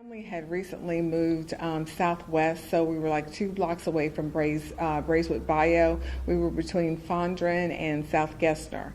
Family had recently moved southwest, so we were like 2 blocks away from Braeswood Bayou. We were between Fondren and South Gessner.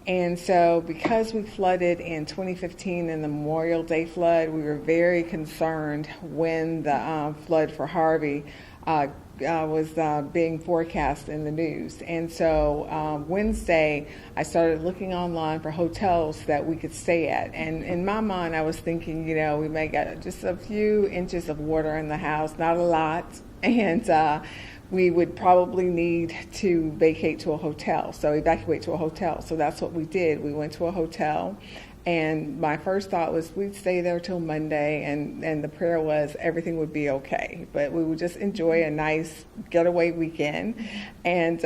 And so because we flooded in 2015 in the Memorial Day flood, we were very concerned when the flood for Harvey was being forecast in the news. And so Wednesday, I started looking online for hotels that we could stay at. And in my mind, I was thinking, we may get just a few inches of water in the house, not a lot. And we would probably need to evacuate to a hotel. So that's what we did. We went to a hotel. And my first thought was we'd stay there till Monday, and the prayer was everything would be okay. But we would just enjoy a nice getaway weekend, and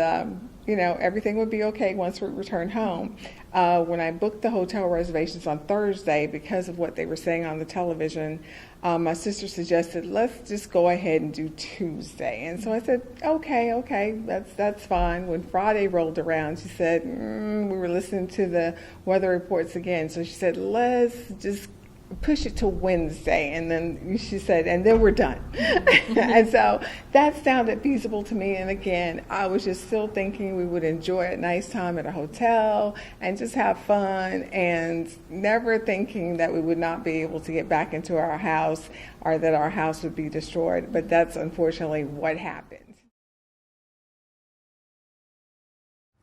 everything would be okay once we returned home. When I booked the hotel reservations on Thursday, because of what they were saying on the television, my sister suggested, let's just go ahead and do Tuesday. And so I said, okay, that's fine. When Friday rolled around, she said, we were listening to the weather reports again. So she said, let's just push it to Wednesday. And then she said, and then we're done. And so that sounded feasible to me. And again, I was just still thinking we would enjoy a nice time at a hotel and just have fun, and never thinking that we would not be able to get back into our house or that our house would be destroyed. But that's unfortunately what happened.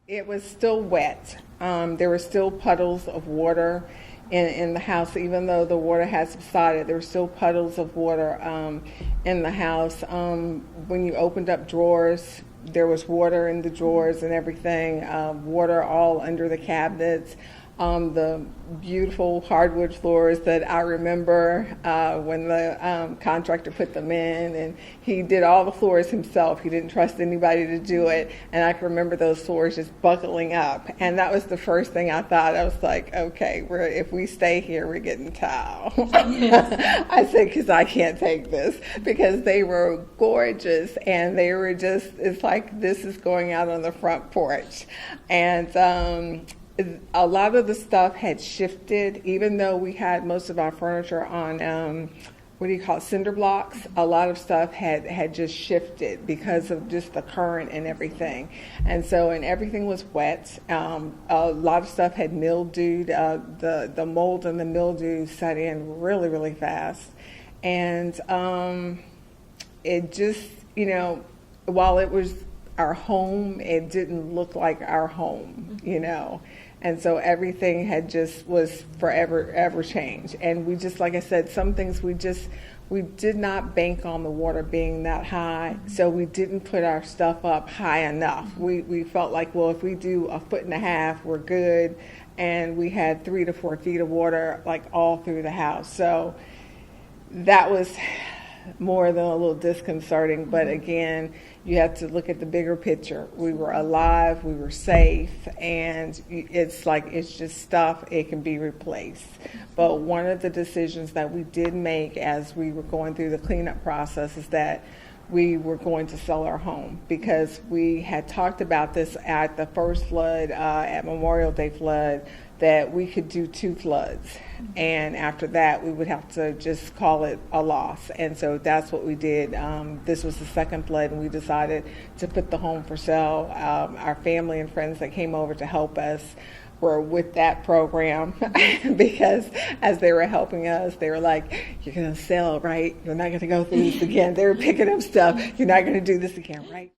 It was still wet. There were still puddles of water in the house. Even though the water had subsided, there were still puddles of water in the house. When you opened up drawers, there was water in the drawers and everything, water all under the cabinets. The beautiful hardwood floors that I remember when the contractor put them in, and he did all the floors himself. He didn't trust anybody to do it, and I can remember those floors just buckling up. And that was the first thing I thought. I was like, okay, if we stay here, we're getting tile. I said, because I can't take this, because they were gorgeous, and they were just, it's like this is going out on the front porch. And a lot of the stuff had shifted, even though we had most of our furniture on cinder blocks. A lot of stuff had just shifted because of just the current and everything. And everything was wet. A lot of stuff had mildewed. The mold and the mildew set in really, really fast. And it just, while it was our home, it didn't look like our home, And so everything was forever changed. And we just, like I said, some things we did not bank on the water being that high, so we didn't put our stuff up high enough. We felt like, well, if we do 1.5 feet, we're good. And we had 3 to 4 feet of water like all through the house. So that was more than a little disconcerting, but again, you have to look at the bigger picture. We were alive, we were safe, and it's just stuff, it can be replaced. But one of the decisions that we did make as we were going through the cleanup process is that we were going to sell our home, because we had talked about this at the first flood, at Memorial Day flood, that we could do 2 floods, and after that we would have to just call it a loss. And so that's what we did. This was the second flood, and we decided to put the home for sale. Our family and friends that came over to help us were with that program because as they were helping us, they were like, you're going to sell, right? You're not going to go through this again. They were picking up stuff. You're not going to do this again, right?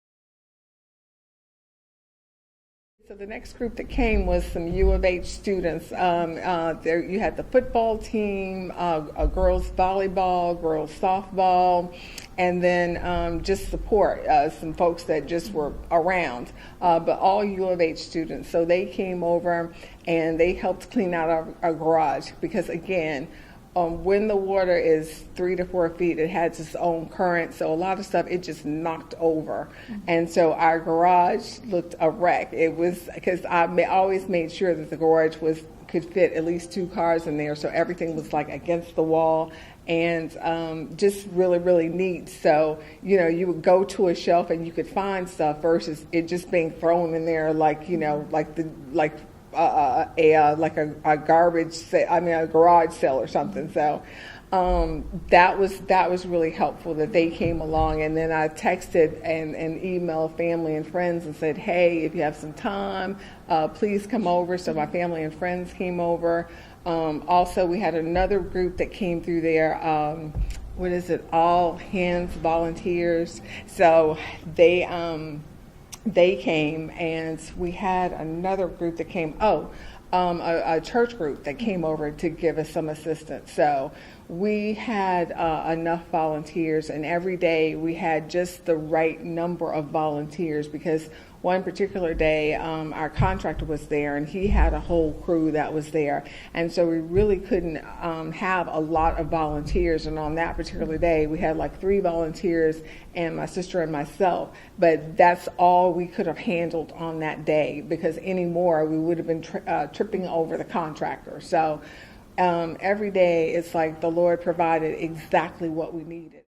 So the next group that came was some U of H students. There you had the football team, a girls volleyball, girls softball, and then just support, some folks that just were around, but all U of H students. So they came over and they helped clean out our garage, because again, when the water is 3 to 4 feet, it has its own current. So a lot of stuff, it just knocked over. Mm-hmm. And so our garage looked a wreck. It was, because I always made sure that the garage could fit at least 2 cars in there. So everything was like against the wall, and just really, really neat. So, you would go to a shelf and you could find stuff versus it just being thrown in there like a garbage sale, a garage sale or something. So that was really helpful that they came along. And then I texted and emailed family and friends and said, hey, if you have some time, please come over. So my family and friends came over. Also, we had another group that came through there. All Hands Volunteers. So they came, and we had another group that came. A church group that came over to give us some assistance. So we had enough volunteers, and every day we had just the right number of volunteers, because one particular day our contractor was there and he had a whole crew that was there, and so we really couldn't have a lot of volunteers. And on that particular day we had like 3 volunteers and my sister and myself, but that's all we could have handled on that day, because any more we would have been tripping over the contractor. So every day it's like the Lord provided exactly what we needed.